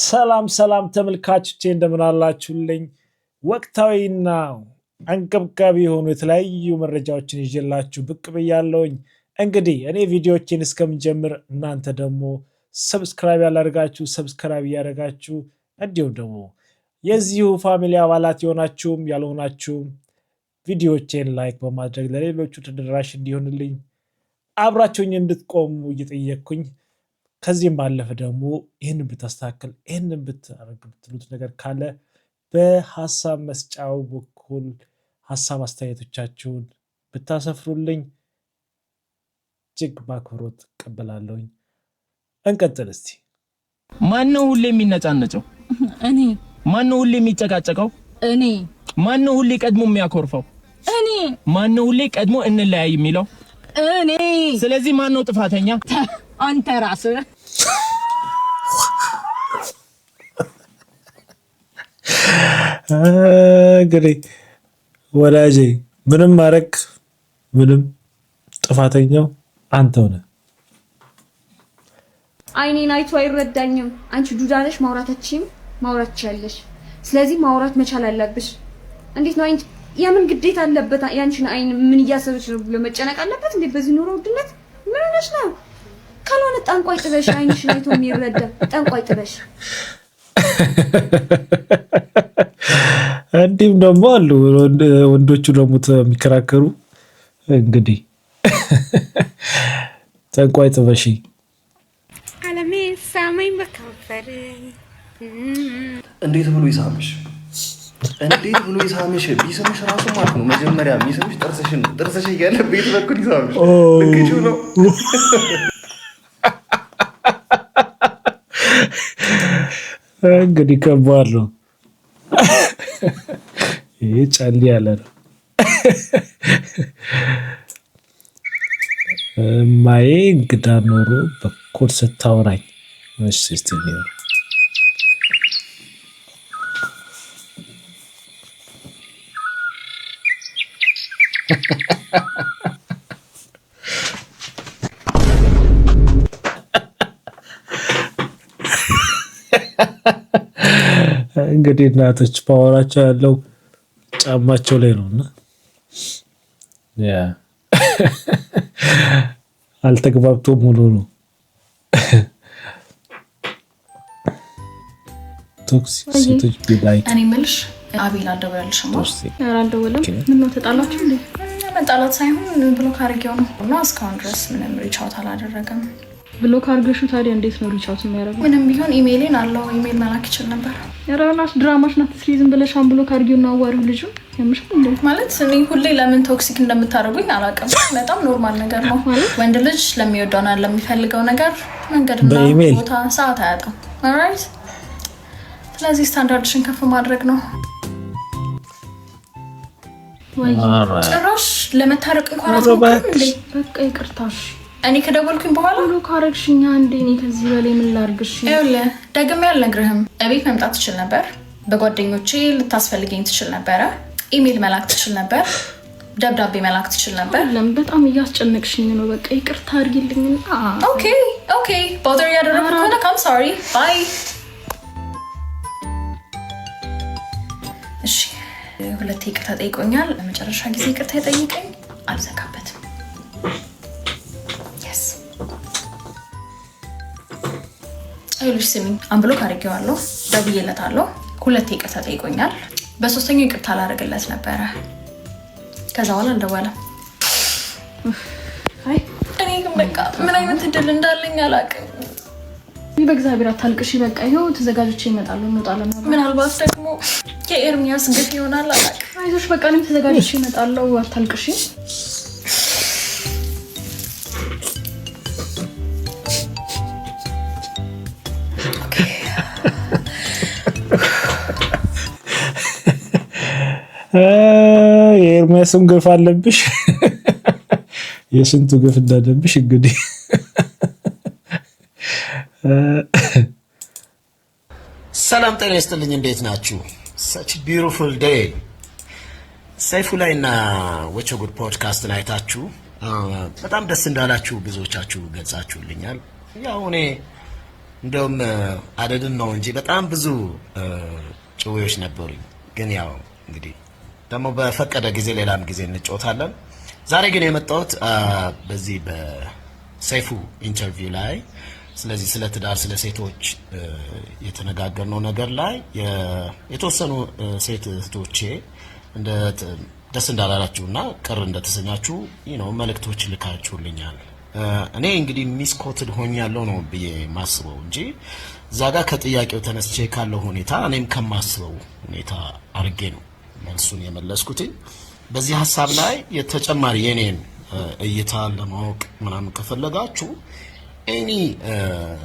ሰላም ተመልካቾቼ እንደምን አላችሁልኝ? ወቅታዊና አንገብጋቢ የሆኑ የተለያዩ መረጃዎችን ይዤላችሁ ብቅ ብያለሁኝ። እንግዲህ እኔ ቪዲዮዎችን እስከምጀምር እናንተ ደግሞ ሰብስክራይብ ያላደረጋችሁ ሰብስክራይብ እያደረጋችሁ እንዲሁም ደግሞ የዚሁ ፋሚሊ አባላት የሆናችሁም ያልሆናችሁም ቪዲዮዎችን ላይክ በማድረግ ለሌሎቹ ተደራሽ እንዲሆንልኝ አብራችሁኝ እንድትቆሙ እየጠየቅኩኝ ከዚህም ባለፈ ደግሞ ይህንን ብታስተካክል ይህንን ብታደርግ ብትሉት ነገር ካለ በሀሳብ መስጫው በኩል ሀሳብ አስተያየቶቻችሁን ብታሰፍሩልኝ እጅግ በአክብሮት እቀበላለሁኝ። እንቀጥል እስቲ። ማነው ሁሌ የሚነጫነጨው? እኔ። ማነው ሁሌ የሚጨቃጨቀው? እኔ። ማነው ሁሌ ቀድሞ የሚያኮርፈው? እኔ። ማነው ሁሌ ቀድሞ እንለያይ የሚለው? እኔ። ስለዚህ ማነው ጥፋተኛ? አንተ ራስህ። እንግዲህ ወዳጄ ምንም ማረክ ምንም ጥፋተኛው አንተው ነህ። አይኔን አይቶ አይረዳኝም። አንቺ ዱዳነሽ ማውራታችም ማውራት ትችያለሽ። ስለዚህ ማውራት መቻል አለብሽ። እንዴት ነው አንቺ የምን ግዴታ አለበት? ያንቺን አይን ምን እያሰበች ነው ብሎ መጨነቅ አለበት እንዴ? በዚህ ኑሮ ውድነት ምን ሆነሽ ነው? ካልሆነ ጠንቋይ ጥበሽ አይንሽን አይቶ የሚረዳ ጠንቋይ ጥበሽ። እንዲህም ደግሞ አሉ ወንዶቹ ደግሞ የሚከራከሩ እንግዲህ ጠንቋይ ጥበሽ አለሜ ሳመኝ በከንፈር እንዴት ብሎ ይሳምሽ? እንዴት ብሎ ይሳምሽ? ቢስምሽ ራሱ ማለት ነው መጀመሪያ የሚስምሽ ጥርስሽ እያለ ቤት በኩል ይሳምሽ። ልክቹ ነው እንግዲህ ከባድ ነው። ይሄ ጫሊ ያለ ነው። ማዬ እንግዳ ኖሮ በኩል ስታወራኝ መስስት ነው። እንግዲህ እናቶች ፓወራቸው ያለው ጫማቸው ላይ ነውና ያ አልተግባብቶም ሙሉ ነው። ቶክሲክ ሴቶች ቢላይ እኔ ምልሽ አቤል አልደወለልሽ ነው? ኧረ አልደወለም። ምን ነው ተጣላችሁ እንዴ? መጣላት ሳይሆን ብሎክ አድርጌው ነው እና እስካሁን ድረስ ምንም ሪች አውት አላደረገም። ብሎክ አድርገሽው ታዲያ እንዴት ነው ሪች አውት የሚያደርገው? ምንም ቢሆን ኢሜይሌን አለው ኢሜይል መላክ ይችል ነበር። ያራናስ ድራማሽ ናት። ዝም ብለሽ ብሎክ አድርጊውና አዋሪው ልጁ ያምሽ እንዴ? ማለት እኔ ሁሌ ለምን ቶክሲክ እንደምታደርጉኝ አላውቅም። በጣም ኖርማል ነገር ነው። ወንድ ልጅ ለሚወደውና ለሚፈልገው ነገር መንገድና ቦታ ሰዓት አያጣም። ኦልራይት። ስለዚህ ስታንዳርድሽን ከፍ ማድረግ ነው። ጭራሽ ለመታረቅ እንኳን አትሞክሪም እንዴ? በቃ ይቅርታሽ። እኔ ከደወልኩኝ በኋላ ብሎክ አደረግሽኝ አንዴ። እኔ ከዚህ በላይ ምን ላድርግሽ? ይኸውልህ ደግሜ አልነግርህም። እቤት መምጣት ትችል ነበር። በጓደኞቼ ልታስፈልገኝ ትችል ነበረ። ኢሜል መላክ ትችል ነበር። ደብዳቤ መላክ ትችል ነበር። ለምን በጣም እያስጨነቅሽኝ ነው። በቃ ይቅርታ አድርጊልኝ። ኦኬ ቦዘር ያደረኩ ከሆነ ካም ሶሪ ባይ። እሺ ሁለቴ ይቅርታ ጠይቆኛል። ለመጨረሻ ጊዜ ይቅርታ የጠይቀኝ አልዘጋበትም። አይሉሽ ስሚኝ፣ አንብሎክ አድርጌዋለሁ፣ ደውዬለታለሁ። ሁለቴ ይቅርታ ጠይቆኛል። በሶስተኛው ይቅርታ ላደርግለት ነበረ። ከዛ በኋላ አልደወለም። አይ እኔ ግን በቃ ምን አይነት እድል እንዳለኝ አላውቅም። በእግዚአብሔር አታልቅሽ። በቃ ይኸው ተዘጋጅቼ እመጣለሁ፣ እንወጣለን። ምናልባት ደግሞ የኤርሚያስ ግፍ ይሆናል፣ አላውቅም። አይዞሽ በቃ እኔም ተዘጋጅቼ እመጣለሁ፣ አታልቅሽ። የኤርሚያስም ግፍ አለብሽ። የስንቱ ግፍ እንዳለብሽ እንግዲህ ሰላም ጤና ይስጥልኝ። እንዴት ናችሁ? such a beautiful day ሰይፉ ላይና ወቾ ጉድ ፖድካስትን አይታችሁ በጣም ደስ እንዳላችሁ ብዙዎቻችሁ ገልጻችሁልኛል። ያው እኔ እንደውም አደድን ነው እንጂ በጣም ብዙ ጭውዎች ነበሩኝ። ግን ያው እንግዲህ ደግሞ በፈቀደ ጊዜ ሌላም ጊዜ እንጫወታለን። ዛሬ ግን የመጣሁት በዚህ በሰይፉ ኢንተርቪው ላይ ስለዚህ ስለ ትዳር ስለ ሴቶች የተነጋገርነው ነገር ላይ የተወሰኑ ሴት እህቶቼ እንደ ደስ እንዳላላችሁና ቅር እንደተሰኛችሁ መልእክቶች ልካችሁልኛል። እኔ እንግዲህ ሚስኮትድ ሆኛለሁ ነው ብዬ ማስበው እንጂ እዛ ጋር ከጥያቄው ተነስቼ ካለው ሁኔታ እኔም ከማስበው ሁኔታ አርጌ ነው መልሱን የመለስኩት። በዚህ ሐሳብ ላይ የተጨማሪ የኔን እይታ ለማወቅ ምናምን ከፈለጋችሁ ኤኒ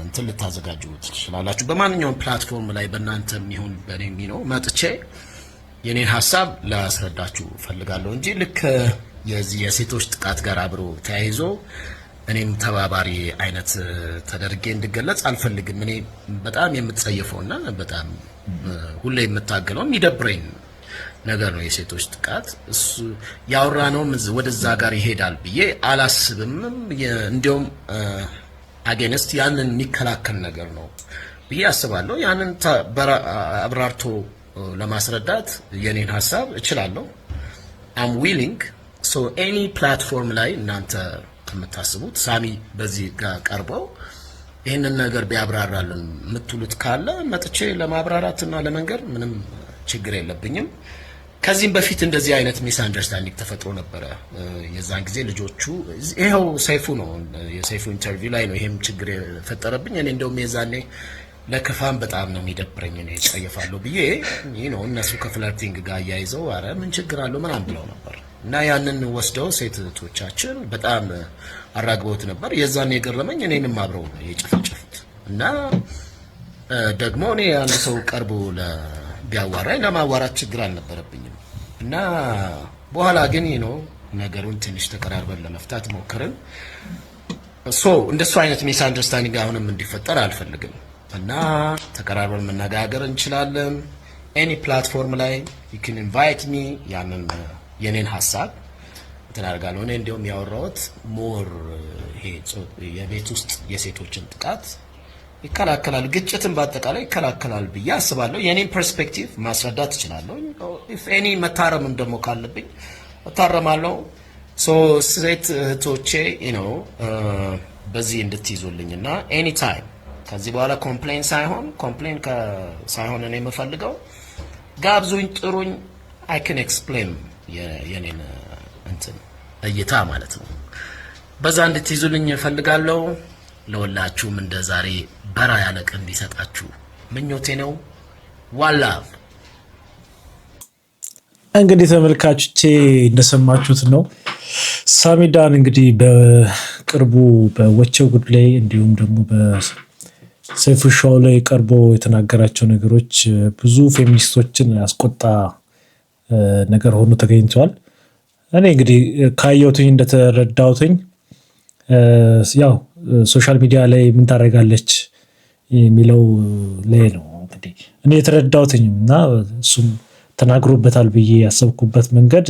እንትን ልታዘጋጁ ትችላላችሁ። በማንኛውም ፕላትፎርም ላይ በእናንተም ይሁን በእኔም ነው መጥቼ የኔን ሐሳብ ላስረዳችሁ ፈልጋለሁ እንጂ ልክ የዚህ የሴቶች ጥቃት ጋር አብሮ ተያይዞ እኔም ተባባሪ አይነት ተደርጌ እንድገለጽ አልፈልግም። እኔ በጣም የምትጸየፈውና በጣም ሁሌ የምታገለው የሚደብረኝ ነገር ነው የሴቶች ጥቃት። እሱ ያወራነውም ወደዛ ጋር ይሄዳል ብዬ አላስብም። እንዲያውም አጌንስት ያንን የሚከላከል ነገር ነው ብዬ አስባለሁ። ያንን አብራርቶ ለማስረዳት የኔን ሐሳብ እችላለሁ። አም ዊሊንግ ሶ ኤኒ ፕላትፎርም ላይ እናንተ ከምታስቡት ሳሚ በዚህ ጋር ቀርበው ይህንን ነገር ቢያብራራልን የምትሉት ካለ መጥቼ ለማብራራትና ለመንገር ምንም ችግር የለብኝም። ከዚህም በፊት እንደዚህ አይነት ሚስ አንደርስታንዲንግ ተፈጥሮ ነበረ። የዛን ጊዜ ልጆቹ ይሄው ሰይፉ ነው የሰይፉ ኢንተርቪው ላይ ነው ይሄም ችግር የፈጠረብኝ። እኔ እንደውም የዛኔ ለከፋም በጣም ነው የሚደብረኝ ነው ይጸየፋለሁ ብዬ እነሱ ከፍለርቲንግ ጋር አያይዘው አረ ምን ችግር አለው ምናምን ብለው ነበር እና ያንን ወስደው ሴቶቻችን በጣም አራግበውት ነበር። የዛኔ የገረመኝ እኔንም አብረው የጨፈጨፉት እና ደግሞ እኔ አንድ ሰው ቀርቦ ቢያዋራኝ ለማዋራት ችግር አልነበረብኝም እና በኋላ ግን ነገሩን ትንሽ ተቀራርበን ለመፍታት ሞከርን። እንደሱ አይነት ሚስ አንደርስታንዲንግ አሁንም እንዲፈጠር አልፈልግም እና ተቀራርበን መነጋገር እንችላለን። ኤኒ ፕላትፎርም ላይ you can invite me ያንን የኔን ሐሳብ ተናርጋለሁ። እኔ እንደውም ያወራሁት ሞር ይሄ የቤት ውስጥ የሴቶችን ጥቃት ይከላከላል፣ ግጭትን በአጠቃላይ ይከላከላል ብዬ አስባለሁ። የኔን ፐርስፔክቲቭ ማስረዳት እችላለሁ። if any መታረምም ደግሞ ካለብኝ እታረማለሁ። ሴት እህቶቼ በዚህ እንድትይዙልኝና ኤኒ ታይም ከዚህ በኋላ ኮምፕሌን ሳይሆን እኔ የምፈልገው ጋብዙኝ፣ ጥሩኝ። I can explain የኔን እንትን እይታ ማለት ነው። በዛ እንድትይዙልኝ እፈልጋለሁ። ለወላችሁም እንደ ዛሬ በራ ያለ ቀን እንዲሰጣችሁ ምኞቴ ነው። ዋላ እንግዲህ ተመልካቾቼ እንደሰማችሁት ነው ሳሚዳን እንግዲህ በቅርቡ በወቸው ጉድ ላይ እንዲሁም ደግሞ በሰይፉ ሾው ላይ ቀርቦ የተናገራቸው ነገሮች ብዙ ፌሚኒስቶችን ያስቆጣ ነገር ሆኖ ተገኝቷል። እኔ እንግዲህ ካየሁትኝ እንደተረዳሁትኝ ያው ሶሻል ሚዲያ ላይ ምን ታደርጋለች የሚለው ላይ ነው እንግዲህ እኔ የተረዳሁትኝ እና እሱም ተናግሮበታል ብዬ ያሰብኩበት መንገድ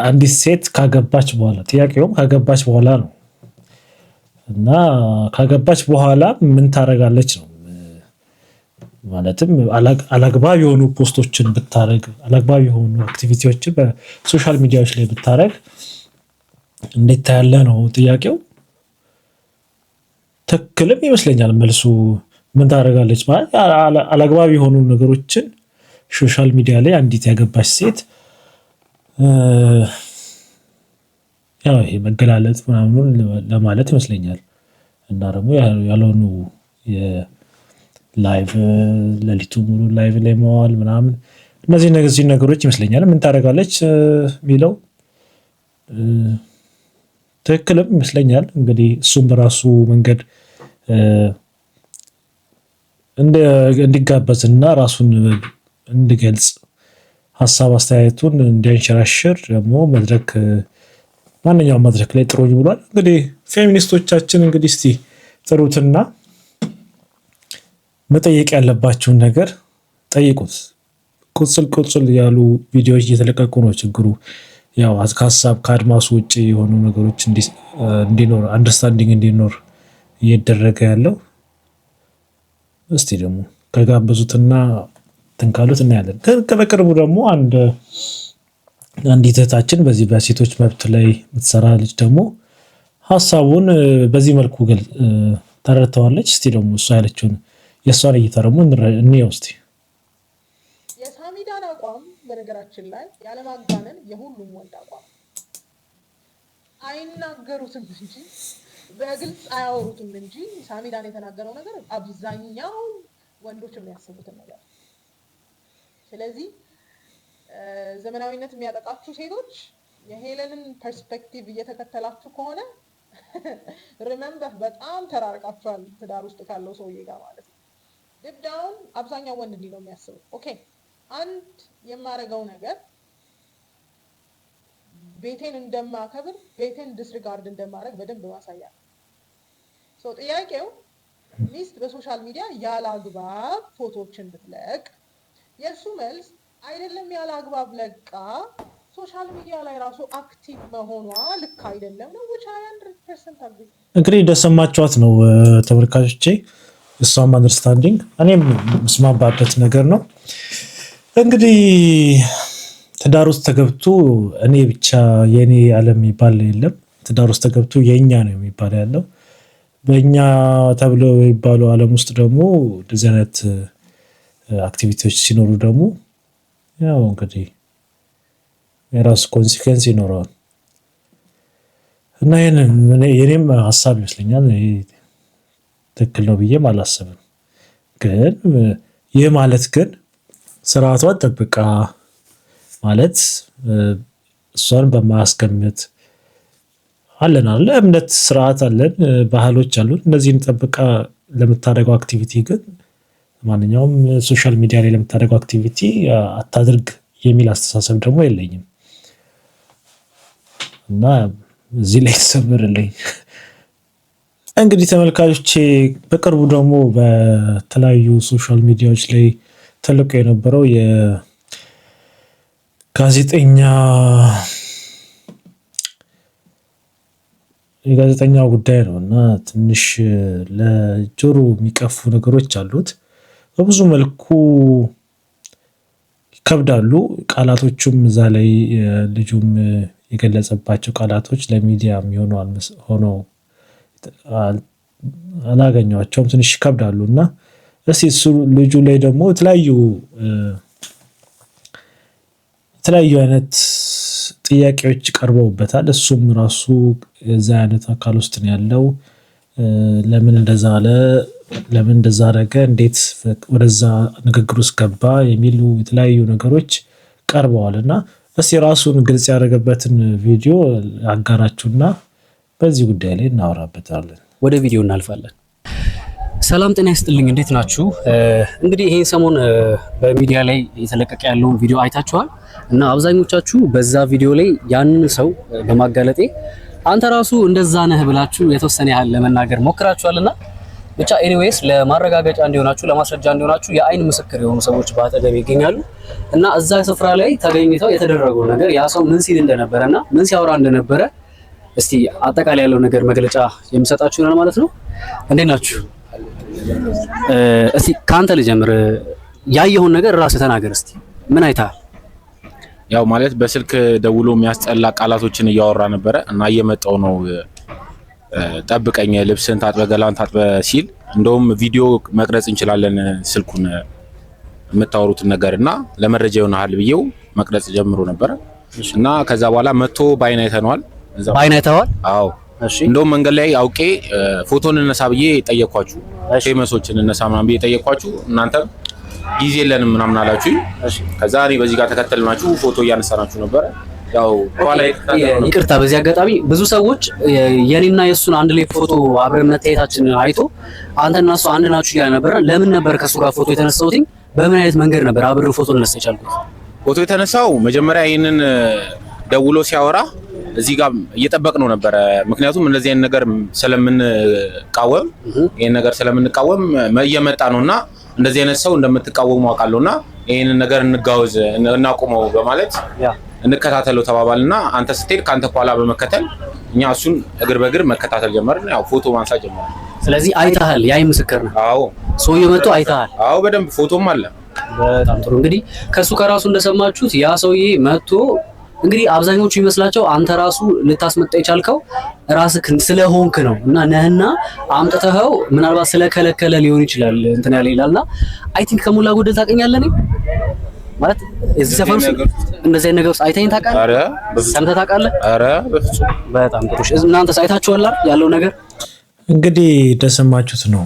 አንዲት ሴት ካገባች በኋላ ጥያቄውም ካገባች በኋላ ነው እና ካገባች በኋላ ምን ታደርጋለች ነው ማለትም አላግባብ የሆኑ ፖስቶችን ብታረግ አላግባብ የሆኑ አክቲቪቲዎችን በሶሻል ሚዲያዎች ላይ ብታረግ እንዴት ያለ ነው ጥያቄው። ትክክልም ይመስለኛል መልሱ። ምን ታደርጋለች ማለት አላግባብ የሆኑ ነገሮችን ሶሻል ሚዲያ ላይ አንዲት ያገባች ሴት ያው ይሄ መገላለጥ ምናምን ለማለት ይመስለኛል እና ደግሞ ያልሆኑ ላይቭ ለሊቱ ሙሉ ላይቭ ላይ መዋል ምናምን እነዚህ ነገሮች ይመስለኛል። ምን ታደርጋለች የሚለው ትክክልም ይመስለኛል። እንግዲህ እሱም በራሱ መንገድ እንዲጋበዝና ራሱን እንዲገልጽ ሀሳብ አስተያየቱን እንዲያንሸራሽር ደግሞ ማንኛውም መድረክ ላይ ጥሩኝ ብሏል። እንግዲህ ፌሚኒስቶቻችን እንግዲህ እስቲ ጥሩትና መጠየቅ ያለባችሁን ነገር ጠይቁት። ቁጽል ያሉ ቪዲዮዎች እየተለቀቁ ነው። ችግሩ ያው ሀሳብ ከአድማሱ ውጭ የሆኑ ነገሮች እንዲኖር አንደርስታንዲንግ እንዲኖር እየደረገ ያለው እስቲ ደግሞ ከጋበዙትና ተንካሉት እናያለን። በቅርቡ ደግሞ አንዲት እህታችን በዚህ በሴቶች መብት ላይ የምትሰራ ልጅ ደግሞ ሀሳቡን በዚህ መልኩ ተረድተዋለች። እስቲ ደግሞ እሷ ያለችውን የእሷን እይታ ደግሞ እንየው እስቲ። የሳሚዳን አቋም በነገራችን ላይ ያለማጋነን የሁሉም ወንድ አቋም አይናገሩትም እንጂ በግልጽ አያወሩትም እንጂ ሳሚዳን የተናገረው ነገር አብዛኛው ወንዶች የሚያስቡትን ነገር። ስለዚህ ዘመናዊነት የሚያጠቃችሁ ሴቶች የሄለንን ፐርስፔክቲቭ እየተከተላችሁ ከሆነ ሪመምበር በጣም ተራርቃችኋል ትዳር ውስጥ ካለው ሰውዬ ጋር ማለት ነው። ድብዳውን አብዛኛው ወንድ እንዲህ ነው የሚያስበው። ኦኬ አንድ የማረገው ነገር ቤቴን እንደማከብር ቤቴን ዲስሪጋርድ እንደማረግ በደንብ ማሳያ ነው። ጥያቄው ሚስት በሶሻል ሚዲያ ያለ አግባብ ፎቶዎችን ብትለቅ የእሱ መልስ አይደለም ያለ አግባብ ለቃ ሶሻል ሚዲያ ላይ ራሱ አክቲቭ መሆኗ ልክ አይደለም ነው። which I 100% agree። እንግዲህ እንደሰማችኋት ነው ተመልካቾቼ፣ እሷም አንደርስታንዲንግ እኔም መስማማበት ነገር ነው። እንግዲህ ትዳር ውስጥ ተገብቶ እኔ ብቻ የኔ ዓለም የሚባል የለም። ትዳር ውስጥ ተገብቶ የኛ ነው የሚባል ያለው። በእኛ ተብሎ የሚባሉ ዓለም ውስጥ ደግሞ እንደዚህ አይነት አክቲቪቲዎች ሲኖሩ ደግሞ ያው እንግዲህ የራሱ ኮንሲኩዌንስ ይኖረዋል እና የኔም ሀሳብ ይመስለኛል ትክክል ነው ብዬም አላስብም። ግን ይህ ማለት ግን ስርዓቷን ጠብቃ ማለት እሷን በማያስቀምጥ አለን አለ እምነት ስርዓት አለን ባህሎች አሉን። እነዚህን ጠብቃ ለምታደርገው አክቲቪቲ ግን ማንኛውም ሶሻል ሚዲያ ላይ ለምታደርገው አክቲቪቲ አታድርግ የሚል አስተሳሰብ ደግሞ የለኝም እና እዚህ ላይ ተሰብርልኝ። እንግዲህ ተመልካቾቼ በቅርቡ ደግሞ በተለያዩ ሶሻል ሚዲያዎች ላይ ተለቆ የነበረው የጋዜጠኛው ጉዳይ ነው እና ትንሽ ለጆሮ የሚቀፉ ነገሮች አሉት። በብዙ መልኩ ይከብዳሉ ቃላቶቹም እዛ ላይ ልጁም የገለጸባቸው ቃላቶች ለሚዲያ የሚሆኑ ሆነው አላገኘኋቸውም። ትንሽ ይከብዳሉ እና እስቲ እሱ ልጁ ላይ ደግሞ የተለያዩ አይነት ጥያቄዎች ቀርበውበታል። እሱም ራሱ የዛ አይነት አካል ውስጥ ነው ያለው። ለምን እንደዛ አለ፣ ለምን እንደዛ አደረገ፣ እንዴት ወደዛ ንግግር ውስጥ ገባ የሚሉ የተለያዩ ነገሮች ቀርበዋል እና እስቲ ራሱን ግልጽ ያደረገበትን ቪዲዮ አጋራችሁና በዚህ ጉዳይ ላይ እናወራበታለን። ወደ ቪዲዮ እናልፋለን። ሰላም ጤና ይስጥልኝ፣ እንዴት ናችሁ? እንግዲህ ይሄን ሰሞን በሚዲያ ላይ የተለቀቀ ያለውን ቪዲዮ አይታችኋል እና አብዛኞቻችሁ በዛ ቪዲዮ ላይ ያንን ሰው በማጋለጤ አንተ ራሱ እንደዛ ነህ ብላችሁ የተወሰነ ያህል ለመናገር ሞክራችኋልና ብቻ ኤኒዌይስ ለማረጋገጫ እንዲሆናችሁ ለማስረጃ እንዲሆናችሁ የአይን ምስክር የሆኑ ሰዎች በአጠገብ ይገኛሉ እና እዛ ስፍራ ላይ ተገኝተው የተደረገው ነገር ያ ሰው ምን ሲል እንደነበረና ምን ሲያወራ እንደነበረ እስቲ አጠቃላይ ያለው ነገር መግለጫ የምሰጣችሁ ይሆናል ማለት ነው። እንዴት ናችሁ? እስቲ ካንተ ልጀምር። ያየውን ነገር ራስህ ተናገር እስቲ። ምን አይተሃል? ያው ማለት በስልክ ደውሎ የሚያስጠላ ቃላቶችን እያወራ ነበረ እና እየመጣው ነው ጠብቀኝ፣ ልብስን ታጥበ ገላን ታጥበ ሲል እንደውም ቪዲዮ መቅረጽ እንችላለን ስልኩን የምታወሩትን ነገርና ለመረጃ ይሆናል ብዬው መቅረጽ ጀምሮ ነበረ እና ከዛ በኋላ መጥቶ ባይን አይተነዋል። ባይን አይተዋል? አዎ። እሺ። እንደውም መንገድ ላይ አውቄ ፎቶን እነሳ ብዬ ጠየቅኳችሁ፣ ፌመሶችን እነሳ ምናምን ብዬ ጠየቅኳችሁ። እናንተ ጊዜ የለንም ምናምን አላችሁኝ። ከዛ እኔ በዚህ ጋር ተከተልናችሁ ፎቶ እያነሳናችሁ ነበረ። ያው ኋላ ይቅርታ፣ በዚህ አጋጣሚ ብዙ ሰዎች የኔና የሱን አንድ ላይ ፎቶ አብረን መታየታችን አይቶ አንተና እሱ አንድ ናችሁ እያለ ነበረ። ለምን ነበር ከሱ ጋር ፎቶ የተነሳሁት? በምን አይነት መንገድ ነበር አብረን ፎቶ ልነሳ የቻልኩት? ፎቶ የተነሳው መጀመሪያ ይሄንን ደውሎ ሲያወራ እዚህ ጋር እየጠበቅነው ነበረ። ምክንያቱም እንደዚህ አይነት ነገር ስለምንቃወም ይሄን ነገር ስለምንቃወም እየመጣ ነውና እንደዚህ አይነት ሰው እንደምትቃወሙ አውቃለሁና ይሄንን ነገር እንጋወዝ እናቆመው በማለት እንከታተለው ተባባልና አንተ ስትሄድ ካንተ ኋላ በመከተል እኛ እሱን እግር በእግር መከታተል ጀመርን። ያው ፎቶ ማንሳት ጀመርን። ስለዚህ አይተሃል፣ ያይ ምስክር ነው። አዎ ሰውዬው መጥቶ አይተሃል? አዎ በደንብ ፎቶም አለ። በጣም ጥሩ። እንግዲህ ከሱ ከራሱ እንደሰማችሁት ያ ሰውዬ መጥቶ እንግዲህ አብዛኞቹ ይመስላቸው አንተ ራሱ ልታስመጣ የቻልከው ራስህ ስለሆንክ ነው እና ነህና አምጥተኸው ምናልባት ስለከለከለ ሊሆን ይችላል እንትን ያለ ይላልና አይ ቲንክ ከሞላ ጎደል ታውቀኛለህ እኔ ማለት እዚህ ሰፈር ውስጥ እንደዚህ አይነት ነገር ውስጥ አይተኸኝ ታውቃለህ? ኧረ ሰምተህ ታውቃለህ? ኧረ በፍጹም። በጣም ጥሩ። እናንተስ አይታችኋል ያለው ነገር? እንግዲህ እንደሰማችሁት ነው።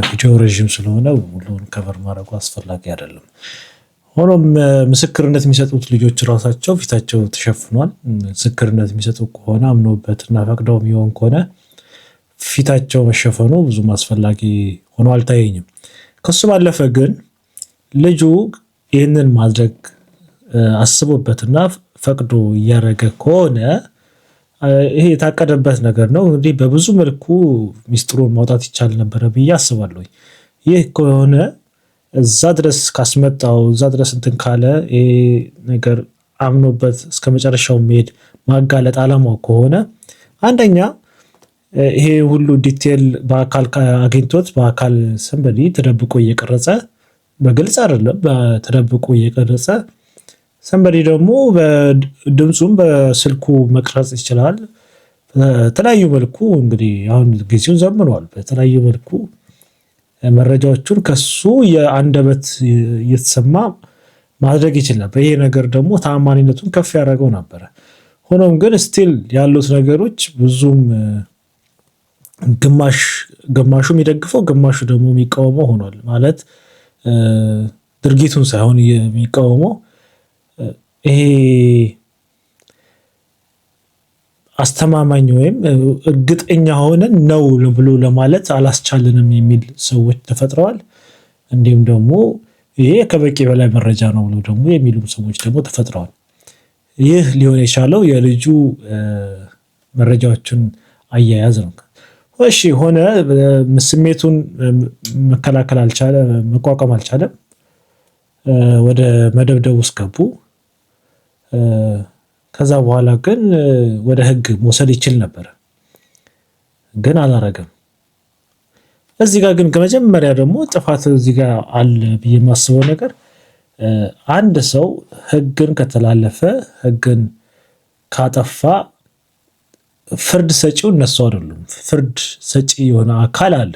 ቪዲዮ ረዥም ስለሆነ ሙሉውን ከቨር ማድረጉ አስፈላጊ አይደለም። ሆኖም ምስክርነት የሚሰጡት ልጆች ራሳቸው ፊታቸው ተሸፍኗል። ምስክርነት የሚሰጡ ከሆነ አምኖበትና ፈቅደው የሚሆን ከሆነ ፊታቸው መሸፈኑ ብዙም አስፈላጊ ሆኖ አልታየኝም። ከሱ ባለፈ ግን ልጁ ይህንን ማድረግ አስቦበትና ፈቅዶ እያደረገ ከሆነ ይሄ የታቀደበት ነገር ነው። እንግዲህ በብዙ መልኩ ሚስጥሩን ማውጣት ይቻል ነበረ ብዬ አስባለሁ። ይህ ከሆነ እዛ ድረስ ካስመጣው እዛ ድረስ እንትን ካለ ይሄ ነገር አምኖበት እስከ መጨረሻው መሄድ ማጋለጥ አላማው ከሆነ አንደኛ ይሄ ሁሉ ዲቴል በአካል አግኝቶት በአካል ሰንበዲ ተደብቆ እየቀረጸ በግልጽ አይደለም ተደብቆ እየቀረጸ ሰንበዲ ደግሞ በድምጹም በስልኩ መቅረጽ ይችላል። በተለያዩ መልኩ እንግዲህ አሁን ጊዜው ዘምኗል። በተለያዩ መልኩ መረጃዎቹን ከሱ የአንደበት እየተሰማ ማድረግ ይችል ነበር። ይሄ ነገር ደግሞ ተአማኒነቱን ከፍ ያደረገው ነበረ። ሆኖም ግን ስቲል ያሉት ነገሮች ብዙም ግማሹ የሚደግፈው ግማሹ ደግሞ የሚቃወመው ሆኗል። ማለት ድርጊቱን ሳይሆን የሚቃወመው ይሄ አስተማማኝ ወይም እርግጠኛ ሆነን ነው ብሎ ለማለት አላስቻልንም የሚል ሰዎች ተፈጥረዋል። እንዲሁም ደግሞ ይሄ ከበቂ በላይ መረጃ ነው ብሎ ደግሞ የሚሉ ሰዎች ደግሞ ተፈጥረዋል። ይህ ሊሆን የቻለው የልጁ መረጃዎችን አያያዝ ነው። እሺ ሆነ ስሜቱን መከላከል አልቻለም፣ መቋቋም አልቻለም። ወደ መደብደብ ውስጥ ገቡ። ከዛ በኋላ ግን ወደ ሕግ መውሰድ ይችል ነበር፣ ግን አላረገም። እዚህ ጋር ግን ከመጀመሪያ ደግሞ ጥፋት እዚህ ጋር አለ ብዬ የማስበው ነገር አንድ ሰው ሕግን ከተላለፈ ሕግን ካጠፋ ፍርድ ሰጪው እነሱ አይደሉም። ፍርድ ሰጪ የሆነ አካል አለ።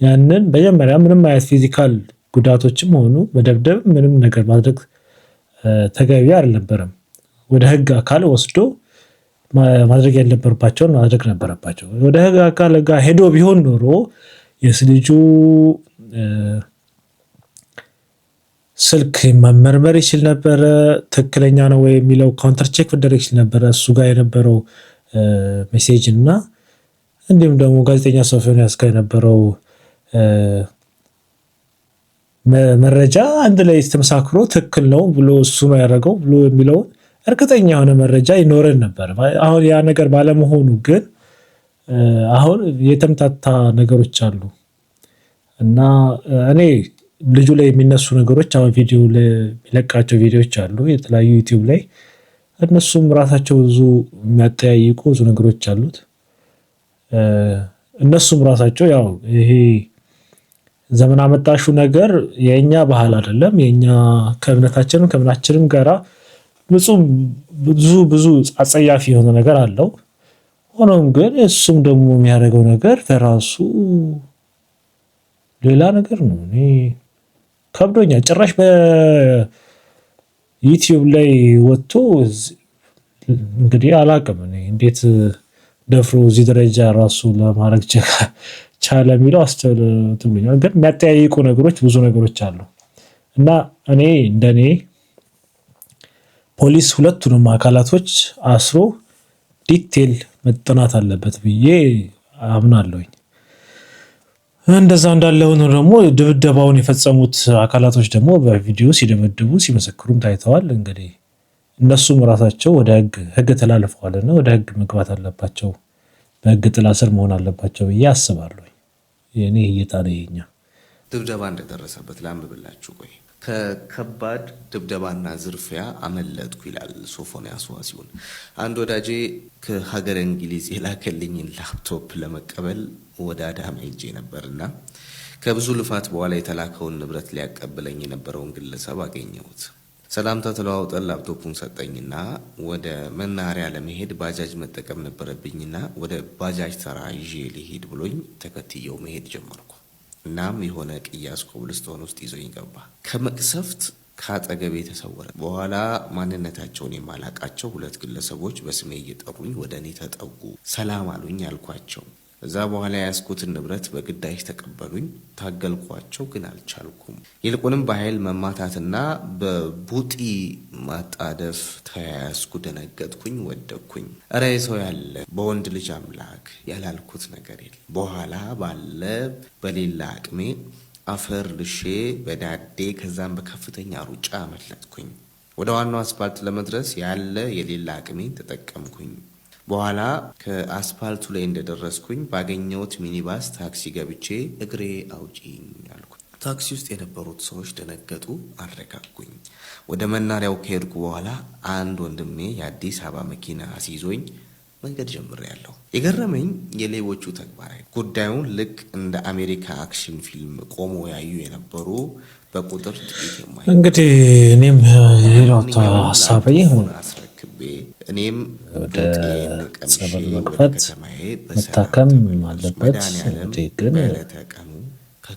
ያንን መጀመሪያ ምንም አይነት ፊዚካል ጉዳቶችም ሆኑ መደብደብ ምንም ነገር ማድረግ ተገቢ አልነበረም። ወደ ህግ አካል ወስዶ ማድረግ ያልነበረባቸውን ማድረግ ነበረባቸው። ወደ ህግ አካል ጋር ሄዶ ቢሆን ኖሮ የልጁ ስልክ መመርመር ይችል ነበረ። ትክክለኛ ነው ወይ የሚለው ካውንተር ቼክ መደረግ ይችል ነበረ። እሱ ጋር የነበረው ሜሴጅ እና እንዲሁም ደግሞ ጋዜጠኛ ሶፎንያስ ጋር የነበረው መረጃ አንድ ላይ ተመሳክሮ ትክክል ነው ብሎ እሱ ነው ያደረገው ብሎ የሚለውን እርግጠኛ የሆነ መረጃ ይኖረን ነበር። አሁን ያ ነገር ባለመሆኑ ግን አሁን የተምታታ ነገሮች አሉ እና እኔ ልጁ ላይ የሚነሱ ነገሮች አሁን ቪዲዮ ላይ የሚለቃቸው ቪዲዮዎች አሉ የተለያዩ ዩቲዩብ ላይ እነሱም ራሳቸው ብዙ የሚያጠያይቁ ብዙ ነገሮች አሉት። እነሱም ራሳቸው ያው ይሄ ዘመን አመጣሹ ነገር የኛ ባህል አይደለም፣ የኛ ከእምነታችንም ከምናችንም ጋራ ብዙ አጸያፊ የሆነ ነገር አለው። ሆኖም ግን እሱም ደግሞ የሚያደርገው ነገር ለራሱ ሌላ ነገር ነው። እኔ ከብዶኛል። ጭራሽ በዩቲዩብ ላይ ወጥቶ እንግዲህ አላቅም እኔ እንዴት ደፍሮ እዚህ ደረጃ ራሱ ለማድረግ ቻለ የሚለው አስተውሎኛል። ግን የሚያጠያይቁ ነገሮች ብዙ ነገሮች አሉ እና እኔ እንደኔ ፖሊስ ሁለቱንም አካላቶች አስሮ ዲቴል መጠናት አለበት ብዬ አምናለሁኝ። እንደዛ እንዳለ ሆኖ ደግሞ ድብደባውን የፈጸሙት አካላቶች ደግሞ በቪዲዮ ሲደበድቡ ሲመሰክሩም ታይተዋል። እንግዲህ እነሱም ራሳቸው ወደ ህግ ተላልፈዋልና ወደ ህግ መግባት አለባቸው፣ በህግ ጥላ ስር መሆን አለባቸው ብዬ አስባለሁ። የኔ እይታ ነው። ይሄኛ ድብደባ እንደደረሰበት ላንብብላችሁ። ቆይ ከከባድ ድብደባና ዝርፊያ አመለጥኩ ይላል ሶፎንያስ ዋሲሁን። አንድ ወዳጄ ከሀገር እንግሊዝ የላከልኝን ላፕቶፕ ለመቀበል ወደ አዳማ ሄጄ ነበርና ከብዙ ልፋት በኋላ የተላከውን ንብረት ሊያቀብለኝ የነበረውን ግለሰብ አገኘሁት። ሰላምታ ተለዋውጠን ላፕቶፑን ሰጠኝና ወደ መናኸሪያ ለመሄድ ባጃጅ መጠቀም ነበረብኝና ወደ ባጃጅ ተራ ይዤ ልሄድ ብሎኝ ተከትየው መሄድ ጀመርኩ። እናም የሆነ ቅያስ ኮብልስቶን ውስጥ ይዞኝ ገባ። ከመቅሰፍት ከአጠገቤ ተሰወረ። በኋላ ማንነታቸውን የማላቃቸው 2 ግለሰቦች በስሜ እየጠሩኝ ወደ እኔ ተጠጉ። ሰላም አሉኝ አልኳቸው። እዛ በኋላ ያስኩትን ንብረት በግዳጅ ተቀበሉኝ። ታገልኳቸው ግን አልቻልኩም። ይልቁንም በኃይል መማታትና በቡጢ ማጣደፍ ተያያዝኩ። ደነገጥኩኝ፣ ወደቅኩኝ። እረ ሰው ያለ በወንድ ልጅ አምላክ ያላልኩት ነገር የለም። በኋላ ባለ በሌላ አቅሜ አፈር ልሼ በዳዴ ከዛም በከፍተኛ ሩጫ አመለጥኩኝ። ወደ ዋናው አስፓልት ለመድረስ ያለ የሌላ አቅሜን ተጠቀምኩኝ። በኋላ ከአስፓልቱ ላይ እንደደረስኩኝ ባገኘሁት ሚኒባስ ታክሲ ገብቼ እግሬ አውጪኝ አልኩ። ታክሲ ውስጥ የነበሩት ሰዎች ደነገጡ፣ አረጋጉኝ። ወደ መናሪያው ከሄድኩ በኋላ አንድ ወንድሜ የአዲስ አበባ መኪና አስይዞኝ መንገድ ጀምሬያለሁ። የገረመኝ የሌቦቹ ተግባር ጉዳዩን ልክ እንደ አሜሪካ አክሽን ፊልም ቆሞ ያዩ የነበሩ በቁጥር ጥቂት የማይሆኑ እንግዲህ እኔም ሌላው ሀሳቤ እኔም ወደ ጸበል መግባት መታከም አለበት። ግን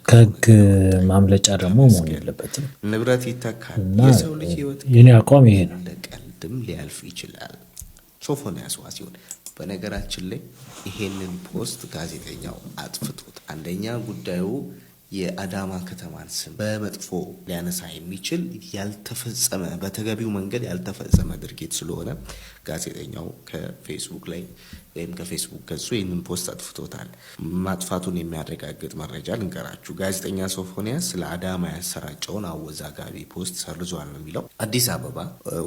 ከህግ ማምለጫ ደግሞ መሆን የለበትም። ንብረት ይተካል። የሰው ልጅ ህይወት የኔ አቋም ይሄ ነው። ለቀልድም ሊያልፍ ይችላል። ሶፎንያስ ዋሲሁን በነገራችን ላይ ይሄንን ፖስት ጋዜጠኛው አጥፍቶት፣ አንደኛ ጉዳዩ የአዳማ ከተማን ስም በመጥፎ ሊያነሳ የሚችል ያልተፈጸመ በተገቢው መንገድ ያልተፈጸመ ድርጊት ስለሆነ ጋዜጠኛው ከፌስቡክ ላይ ወይም ከፌስቡክ ገጹ ይህንን ፖስት አጥፍቶታል። ማጥፋቱን የሚያረጋግጥ መረጃ ልንገራችሁ። ጋዜጠኛ ሶፎንያስ ስለ አዳማ ያሰራጨውን አወዛጋቢ ፖስት ሰርዟል ነው የሚለው። አዲስ አበባ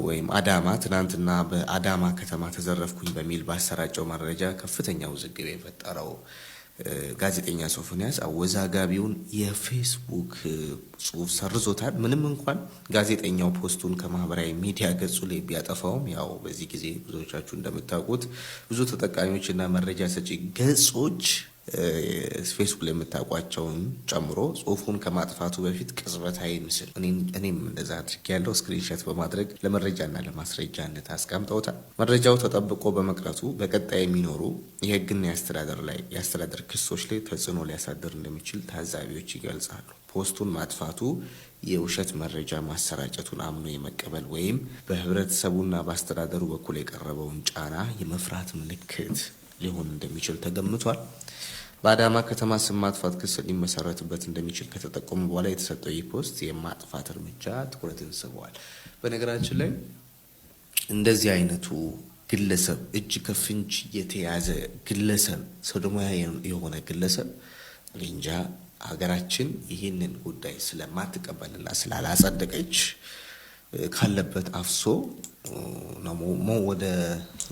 ወይም አዳማ ትናንትና በአዳማ ከተማ ተዘረፍኩኝ በሚል ባሰራጨው መረጃ ከፍተኛ ውዝግብ የፈጠረው ጋዜጠኛ ሶፎንያስ አወዛጋቢውን የፌስቡክ ጽሁፍ ሰርዞታል። ምንም እንኳን ጋዜጠኛው ፖስቱን ከማህበራዊ ሚዲያ ገጹ ላይ ቢያጠፋውም ያው በዚህ ጊዜ ብዙዎቻችሁ እንደምታውቁት ብዙ ተጠቃሚዎችና መረጃ ሰጪ ገጾች ፌስቡክ ላይ የምታውቋቸውን ጨምሮ ጽሁፉን ከማጥፋቱ በፊት ቅጽበታዊ ምስል እኔም እንደዛ አድርጌያለሁ ስክሪንሾት በማድረግ ለመረጃና ለማስረጃነት አስቀምጠውታል። መረጃው ተጠብቆ በመቅረቱ በቀጣይ የሚኖሩ የህግና የአስተዳደር ክሶች ላይ ተጽዕኖ ሊያሳድር እንደሚችል ታዛቢዎች ይገልጻሉ። ፖስቱን ማጥፋቱ የውሸት መረጃ ማሰራጨቱን አምኖ የመቀበል ወይም በህብረተሰቡና በአስተዳደሩ በኩል የቀረበውን ጫና የመፍራት ምልክት ሊሆን እንደሚችል ተገምቷል። በአዳማ ከተማ ስም ማጥፋት ክስ ሊመሰረትበት እንደሚችል ከተጠቆሙ በኋላ የተሰጠው ይህ ፖስት የማጥፋት እርምጃ ትኩረትን ስቧል። በነገራችን ላይ እንደዚህ አይነቱ ግለሰብ እጅ ከፍንጅ የተያዘ ግለሰብ ሰዶማዊ የሆነ ግለሰብ እንጃ ሀገራችን ይህንን ጉዳይ ስለማትቀበልና ስላላጸደቀች ካለበት አፍሶ ወደ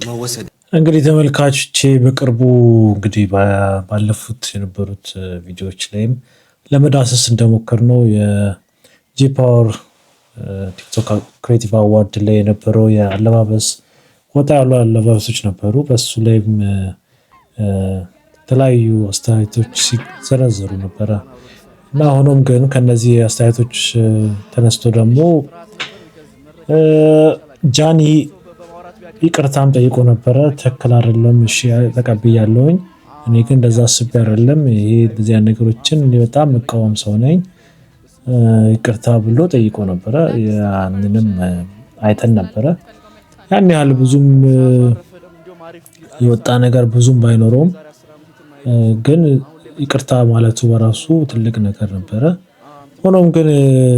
መወሰድ እንግዲህ ተመልካቾቼ በቅርቡ እንግዲህ ባለፉት የነበሩት ቪዲዮዎች ላይም ለመዳሰስ እንደሞከርነው የጂፓወር ቲክቶክ ክሬቲቭ አዋርድ ላይ የነበረው የአለባበስ ወጣ ያሉ አለባበሶች ነበሩ። በሱ ላይም የተለያዩ አስተያየቶች ሲዘረዘሩ ነበረ እና ሆኖም ግን ከነዚህ አስተያየቶች ተነስቶ ደግሞ ጃኒ ይቅርታም ጠይቆ ነበረ። ትክክል አይደለም፣ እሺ ተቀብያለሁኝ፣ እኔ ግን እንደዛ አስቤ አይደለም፣ ይሄ እንደዚህ ነገሮችን በጣም መቃወም ሰው ነኝ፣ ይቅርታ ብሎ ጠይቆ ነበረ። ያንንም አይተን ነበረ። ያን ያህል ብዙም የወጣ ነገር ብዙም ባይኖረውም ግን ይቅርታ ማለቱ በራሱ ትልቅ ነገር ነበረ። ሆኖም ግን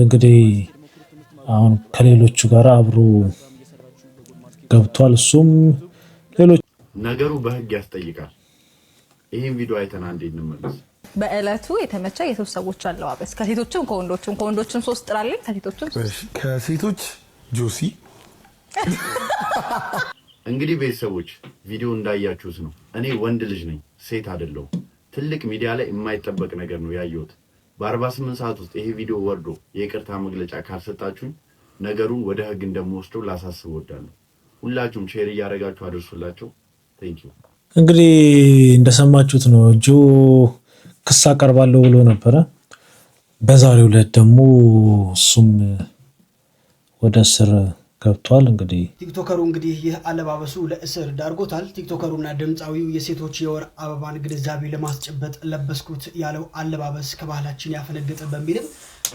እንግዲህ አሁን ከሌሎቹ ጋር አብሮ ገብቷል። እሱም ሌሎች ነገሩ በህግ ያስጠይቃል። ይሄን ቪዲዮ አይተና እንዴ እንመለስ። በእለቱ የተመቸ የሶስት ሰዎች አለባበስ ከሴቶችም ከወንዶችም ሶስት ጥራልኝ። ከሴቶች ጆሲ እንግዲህ ቤተሰቦች ቪዲዮ እንዳያችሁት ነው። እኔ ወንድ ልጅ ነኝ፣ ሴት አይደለሁም። ትልቅ ሚዲያ ላይ የማይጠበቅ ነገር ነው ያየሁት። በ48 ሰዓት ውስጥ ይሄ ቪዲዮ ወርዶ የይቅርታ መግለጫ ካልሰጣችሁ ነገሩን ወደ ህግ እንደምወስደው ላሳስብ እወዳለሁ። ሁላችሁም ሼር እያደረጋችሁ አድርሱላቸው። ቴንኪው። እንግዲህ እንደሰማችሁት ነው ጆ ክስ አቀርባለሁ ብሎ ነበረ። በዛሬው ዕለት ደግሞ እሱም ወደ እስር ገብቷል። እንግዲህ ቲክቶከሩ እንግዲህ ይህ አለባበሱ ለእስር ዳርጎታል። ቲክቶከሩና ድምፃዊው የሴቶች የወር አበባን ግንዛቤ ለማስጨበጥ ለበስኩት ያለው አለባበስ ከባህላችን ያፈነገጠ በሚልም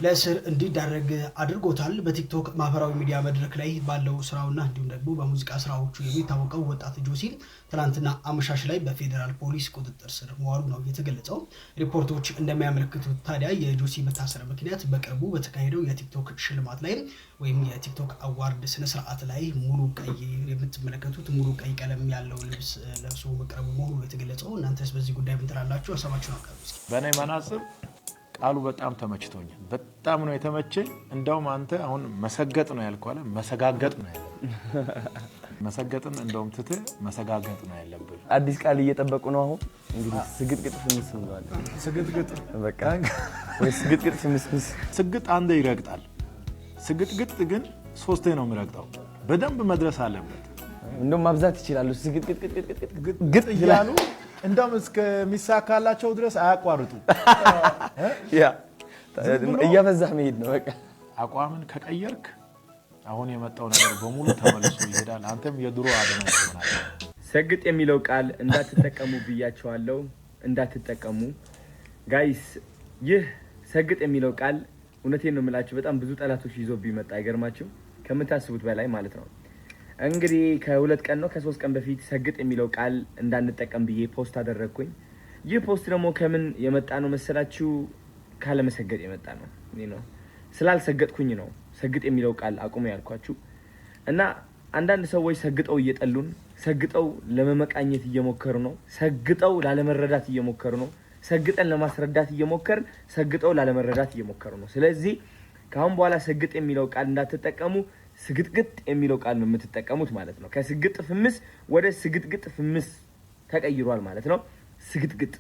ለእስር እንዲዳረግ አድርጎታል። በቲክቶክ ማህበራዊ ሚዲያ መድረክ ላይ ባለው ስራውና እንዲሁም ደግሞ በሙዚቃ ስራዎቹ የሚታወቀው ወጣት ጆሲ ትናንትና አመሻሽ ላይ በፌዴራል ፖሊስ ቁጥጥር ስር መዋሉ ነው የተገለጸው። ሪፖርቶች እንደሚያመለክቱት ታዲያ የጆሲ መታሰር ምክንያት በቅርቡ በተካሄደው የቲክቶክ ሽልማት ላይ ወይም የቲክቶክ አዋርድ ስነስርዓት ላይ ሙሉ ቀይ የምትመለከቱት ሙሉ ቀይ ቀለም ያለው ልብስ ለብሶ መቅረቡ መሆኑ የተገለጸው። እናንተስ በዚህ ጉዳይ ምን ትላላችሁ? ሀሳባችሁን አቀርቡ እስኪ። በእኔ መናጽር ቃሉ በጣም ተመችቶኛል። በጣም ነው የተመቸኝ። እንደውም አንተ አሁን መሰገጥ ነው ያልኳለ መሰጋገጥ ነው ያለብህ። መሰገጥን እንደውም ትተህ መሰጋገጥ ነው ያለብህ። አዲስ ቃል እየጠበቁ ነው አሁን እንግዲህ ስግጥግጥ ፍምስ ብለዋል። ስግጥግጥ በቃ ወይ ስግጥግጥ ፍምስ። ስግጥ አንዴ ይረግጣል። ስግጥግጥ ግን ሶስቴ ነው የሚረግጠው። በደንብ መድረስ አለበት። እንደውም ማብዛት ይችላሉ። ስግጥግጥ እያሉ እንደውም እስከሚሳካላቸው ድረስ አያቋርጡ። ያ እያበዛህ መሄድ ነው በቃ። አቋምን ከቀየርክ አሁን የመጣው ነገር በሙሉ ተመልሶ ይሄዳል። አንተም የድሮ አደና ይሆናል። ሰግጥ የሚለው ቃል እንዳትጠቀሙ ብያቸዋለሁ። እንዳትጠቀሙ ጋይስ። ይህ ሰግጥ የሚለው ቃል እውነቴን ነው የምላችሁ በጣም ብዙ ጠላቶች ይዞ ቢመጣ አይገርማችሁ? ከምታስቡት በላይ ማለት ነው። እንግዲህ ከ2 ቀን ነው ከ3 ቀን በፊት ሰግጥ የሚለው ቃል እንዳንጠቀም ብዬ ፖስት አደረግኩኝ። ይህ ፖስት ደግሞ ከምን የመጣ ነው መሰላችሁ? ካለመሰገጥ የመጣ ነው። ነው ስላልሰገጥኩኝ ነው ሰግጥ የሚለው ቃል አቁሙ ያልኳችሁ። እና አንዳንድ ሰዎች ሰግጠው እየጠሉን፣ ሰግጠው ለመመቃኘት እየሞከሩ ነው፣ ሰግጠው ላለመረዳት እየሞከሩ ነው፣ ሰግጠን ለማስረዳት እየሞከርን ሰግጠው ላለመረዳት እየሞከሩ ነው። ስለዚህ ካሁን በኋላ ሰግጥ የሚለው ቃል እንዳትጠቀሙ፣ ስግጥግጥ የሚለው ቃል ነው የምትጠቀሙት ማለት ነው። ከስግጥ ፍምስ ወደ ስግጥግጥ ፍምስ ተቀይሯል ማለት ነው። ስግጥግጥ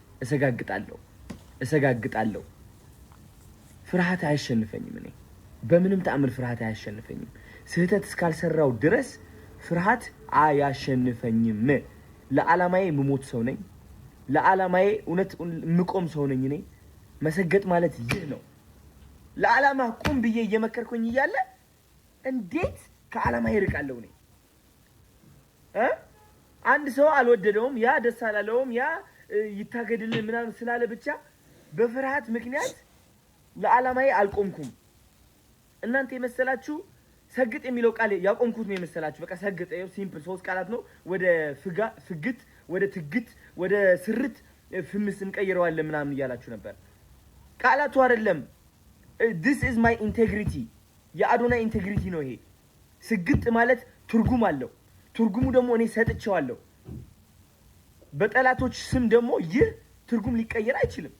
እሰጋግጣለሁ። ፍርሃት አያሸንፈኝም። እኔ በምንም ተአምር ፍርሃት አያሸንፈኝም። ስህተት እስካልሰራው ድረስ ፍርሃት አያሸንፈኝም። ለዓላማዬ የምሞት ሰው ነኝ። ለዓላማዬ እውነት የምቆም ሰው ነኝ። እኔ መሰገጥ ማለት ይህ ነው። ለዓላማ ቁም ብዬ እየመከርኩኝ እያለ እንዴት ከዓላማዬ እርቃለሁ? እኔ አንድ ሰው አልወደደውም፣ ያ ደስ አላለውም፣ ያ ይታገድልን ምናምን ስላለ ብቻ በፍርሃት ምክንያት ለዓላማዬ አልቆምኩም። እናንተ የመሰላችሁ ሰግጥ የሚለው ቃል ያቆምኩት ነው የመሰላችሁ። በቃ ሰግጥ ይኸው ሲምፕል 3 ቃላት ነው። ወደ ፍግት፣ ወደ ትግት፣ ወደ ስርት ፍምስ እንቀይረዋለን ምናምን እያላችሁ ነበር። ቃላቱ አይደለም። this is my integrity የአዶናይ ኢንቴግሪቲ ነው ይሄ። ስግጥ ማለት ትርጉም አለው። ትርጉሙ ደግሞ እኔ ሰጥቼዋለሁ። በጠላቶች ስም ደግሞ ይህ ትርጉም ሊቀየር አይችልም።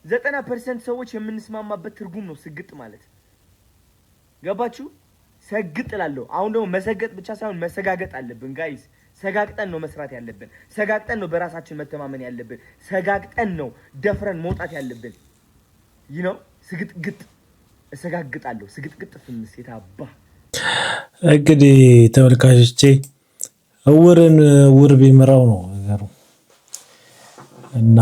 90% ሰዎች የምንስማማበት ትርጉም ነው ስግጥ ማለት። ገባችሁ? ሰግጥ እላለሁ። አሁን ደግሞ መሰገጥ ብቻ ሳይሆን መሰጋገጥ አለብን ጋይስ። ሰጋግጠን ነው መስራት ያለብን። ሰጋግጠን ነው በራሳችን መተማመን ያለብን። ሰጋግጠን ነው ደፍረን መውጣት ያለብን። ይህ ነው ስግጥግጥ። እሰጋግጣለሁ። ስግጥግጥ ፍምስ የታባ። እንግዲህ ተመልካቾቼ እውርን እውር ቢመራው ነው ነገሩ እና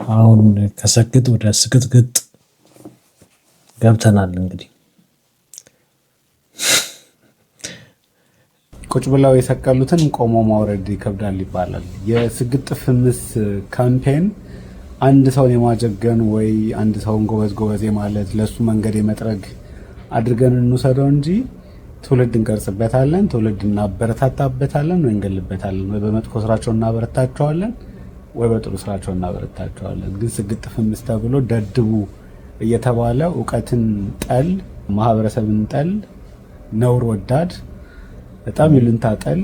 አሁን ከሰግጥ ወደ ስግጥግጥ ገብተናል። እንግዲህ ቁጭ ብለው የሰቀሉትን ቆሞ ማውረድ ይከብዳል ይባላል። የስግጥ ፍምስ ካምፔን አንድ ሰውን የማጀገን ወይ አንድ ሰውን ጎበዝ ማለት ለሱ መንገድ የመጥረግ አድርገን እንውሰደው እንጂ ትውልድ እንቀርጽበታለን፣ ትውልድ እናበረታታበታለን ወይ እንገልበታለን። ወይ በመጥፎ ስራቸው እናበረታቸዋለን ወይ በጥሩ ስራቸው እናበረታቸዋለን። ግን ስግጥ ፍምስ ተብሎ ደድቡ እየተባለ እውቀትን ጠል፣ ማህበረሰብን ጠል፣ ነውር ወዳድ፣ በጣም ይሉንታ ጠል፣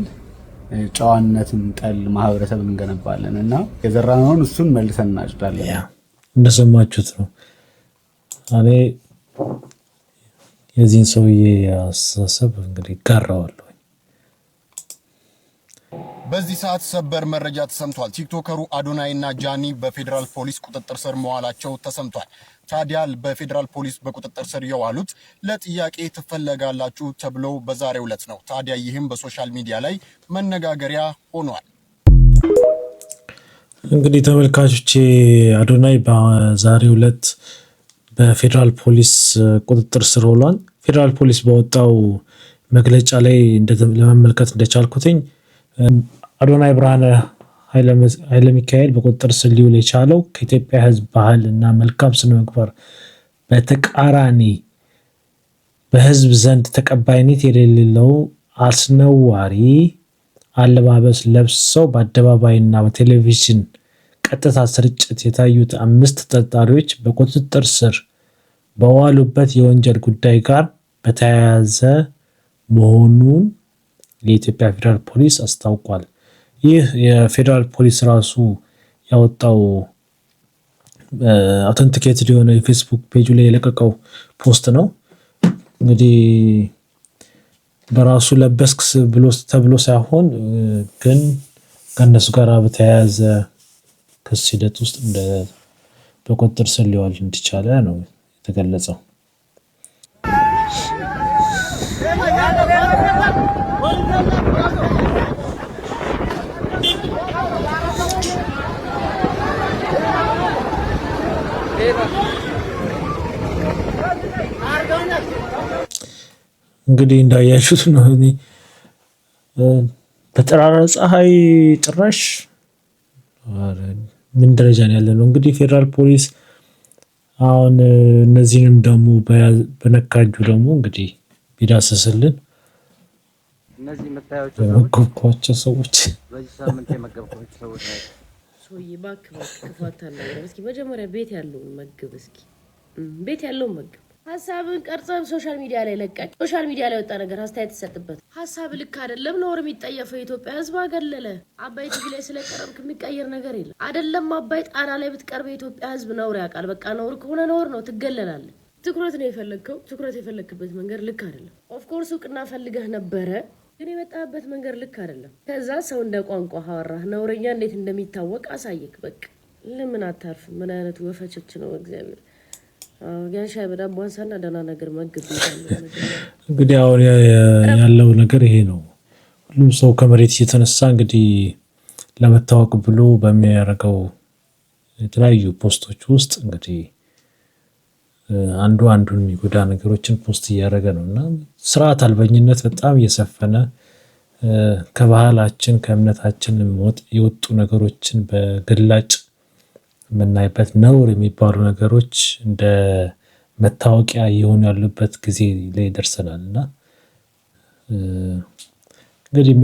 ጨዋነትን ጠል ማህበረሰብን እንገነባለን እና የዘራነውን እሱን መልሰን እናጭዳለን። እንደሰማችሁት ነው። እኔ የዚህን ሰውዬ አስተሳሰብ እንግዲህ ጋራዋለሁ። በዚህ ሰዓት ሰበር መረጃ ተሰምቷል። ቲክቶከሩ አዶናይ እና ጃኒ በፌዴራል ፖሊስ ቁጥጥር ስር መዋላቸው ተሰምቷል። ታዲያ በፌዴራል ፖሊስ በቁጥጥር ስር የዋሉት ለጥያቄ ትፈለጋላችሁ ተብለው በዛሬው ዕለት ነው። ታዲያ ይህም በሶሻል ሚዲያ ላይ መነጋገሪያ ሆኗል። እንግዲህ ተመልካቾቼ አዶናይ በዛሬው ዕለት በፌዴራል ፖሊስ ቁጥጥር ስር ውሏል። ፌዴራል ፖሊስ በወጣው መግለጫ ላይ ለመመልከት እንደቻልኩትኝ አዶናይ ብርሃነ ኃይለ ሚካኤል በቁጥጥር ስር ሊውል የቻለው ከኢትዮጵያ ሕዝብ ባህል እና መልካም ስነ ምግባር በተቃራኒ በሕዝብ ዘንድ ተቀባይነት የሌለው አስነዋሪ አለባበስ ለብሰው በአደባባይና በቴሌቪዥን ቀጥታ ስርጭት የታዩት 5 ተጠርጣሪዎች በቁጥጥር ስር በዋሉበት የወንጀል ጉዳይ ጋር በተያያዘ መሆኑን የኢትዮጵያ ፌዴራል ፖሊስ አስታውቋል። ይህ የፌዴራል ፖሊስ ራሱ ያወጣው አውተንቲኬትድ የሆነ የፌስቡክ ፔጁ ላይ የለቀቀው ፖስት ነው። እንግዲህ በራሱ ለበስክ ተብሎ ሳይሆን ግን ከእነሱ ጋር በተያያዘ ክስ ሂደት ውስጥ በቁጥጥር ስር ሊዋል እንደቻለ ነው የተገለጸው። እንግዲህ እንዳያችሁት ነው። በጠራራ ፀሐይ ጭራሽ ምን ደረጃ ነው ያለነው? እንግዲህ ፌዴራል ፖሊስ አሁን እነዚህንም ደግሞ በነካጁ ደግሞ እንግዲህ ቢዳሰስልን እነዚህ የምታዩቸው ሰዎች በዚህ ሳምንት የመገብኳቸው ሰዎች ናቸው። ሰውዬ እባክህ ክፋት አለ። እስኪ መጀመሪያ ቤት ያለውን መግብ፣ እስኪ ቤት ያለውን መግብ። ሀሳብን ቀርጸህ ሶሻል ሚዲያ ላይ ለቀቅ። ሶሻል ሚዲያ ላይ ወጣ ነገር አስተያየት ተሰጥበት። ሀሳብ ልክ አይደለም፣ ነውር የሚጠየፈው የኢትዮጵያ ሕዝብ አገለለ። አባይ ቲቪ ላይ ስለቀረብክ የሚቀየር ነገር የለም። አይደለም አባይ ጣና ላይ ብትቀርብ የኢትዮጵያ ሕዝብ ነውር ያውቃል። በቃ ነውር ከሆነ ነውር ነው፣ ትገለላለህ። ትኩረት ነው የፈለግከው። ትኩረት የፈለግክበት መንገድ ልክ አይደለም። ኦፍኮርስ እውቅና ፈልገህ ነበረ፣ ግን የመጣበት መንገድ ልክ አይደለም። ከዛ ሰው እንደ ቋንቋ አወራህ። ነውረኛ እንዴት እንደሚታወቅ አሳየክ። በቃ ለምን አታርፍ? ምን አይነት ወፈችች ነው እግዚአብሔር። ሻይ በዳቦ አንሳና ደህና ነገር መግብ ይላል። እንግዲህ አሁን ያለው ነገር ይሄ ነው። ሁሉም ሰው ከመሬት እየተነሳ እንግዲህ ለመታወቅ ብሎ በሚያደርገው የተለያዩ ፖስቶች ውስጥ እንግዲህ አንዱን የሚጎዳ ነገሮችን ፖስት እያደረገ ነው እና ስርዓት አልበኝነት በጣም እየሰፈነ ከባህላችን ከእምነታችን የወጡ ነገሮችን በግላጭ የምናይበት ነውር የሚባሉ ነገሮች እንደ መታወቂያ እየሆኑ ያሉበት ጊዜ ላይ ደርሰናል እና እንግዲህ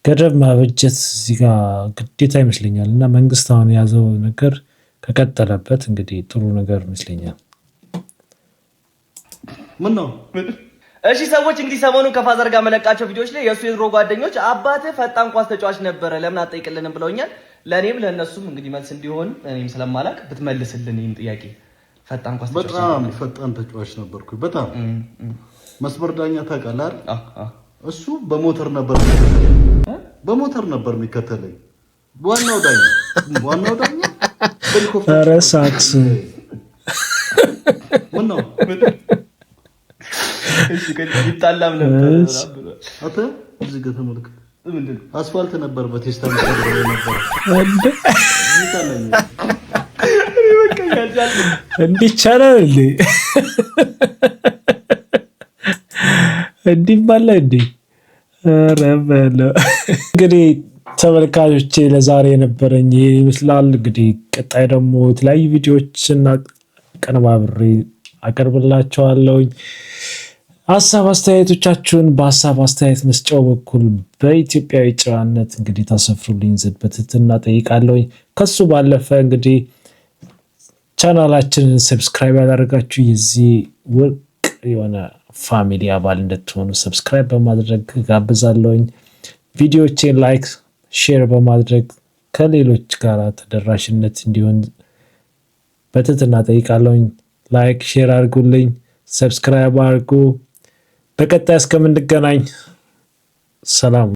ገደብ ማበጀት እዚህ ጋር ግዴታ ይመስለኛል እና መንግስት አሁን የያዘው ነገር ከቀጠለበት እንግዲህ ጥሩ ነገር ይመስለኛል። ምን ነው? እሺ ሰዎች እንግዲህ ሰሞኑን ከፋዘር ጋር መለቃቸው ቪዲዮዎች ላይ የእሱ የድሮ ጓደኞች አባትህ ፈጣን ኳስ ተጫዋች ነበረ ለምን አትጠይቅልንም ብለውኛል። ለእኔም ለእነሱም እንግዲህ መልስ እንዲሆን እኔም ስለማላቅ ብትመልስልን ይህን ጥያቄ። ፈጣን ኳስ ተጫዋች በጣም ፈጣን ተጫዋች ነበርኩ። በጣም መስመር ዳኛ ታውቃለህ አይደል? እሱ በሞተር ነበር የሚከተለኝ። ዋናው ዳኛ ረሳት ምን ነው? ይጣላም ነበር። አተ እዚህ ጋር ተመልከት። አስፋልት ነበር በቴስታ ነበር። እንዲህ ይቻላል እንዴ? እንዲህ ባለ እንዴ? ኧረ በለው። እንግዲህ ተመልካቾቼ ለዛሬ የነበረኝ ይሄ ይመስላል። እንግዲህ ቀጣይ ደግሞ የተለያዩ ቪዲዮዎችን ቀነባብሬ አቀርብላችኋለሁኝ። ሀሳብ አስተያየቶቻችሁን በሀሳብ አስተያየት መስጫው በኩል በኢትዮጵያዊ ጨዋነት እንግዲህ ታሰፍሩልኝ ዘንድ በትህትና ጠይቃለሁኝ። ከሱ ባለፈ እንግዲህ ቻናላችንን ሰብስክራይብ ያደረጋችሁ የዚህ ወርቅ የሆነ ፋሚሊ አባል እንድትሆኑ ሰብስክራይብ በማድረግ ጋብዛለሁኝ። ቪዲዮዎቼን ላይክ፣ ሼር በማድረግ ከሌሎች ጋር ተደራሽነት እንዲሆን በትህትና ጠይቃለሁኝ። ላይክ ሼር አድርጉልኝ፣ ሰብስክራይብ አድርጉ። በቀጣይ እስከምንገናኝ ሰላም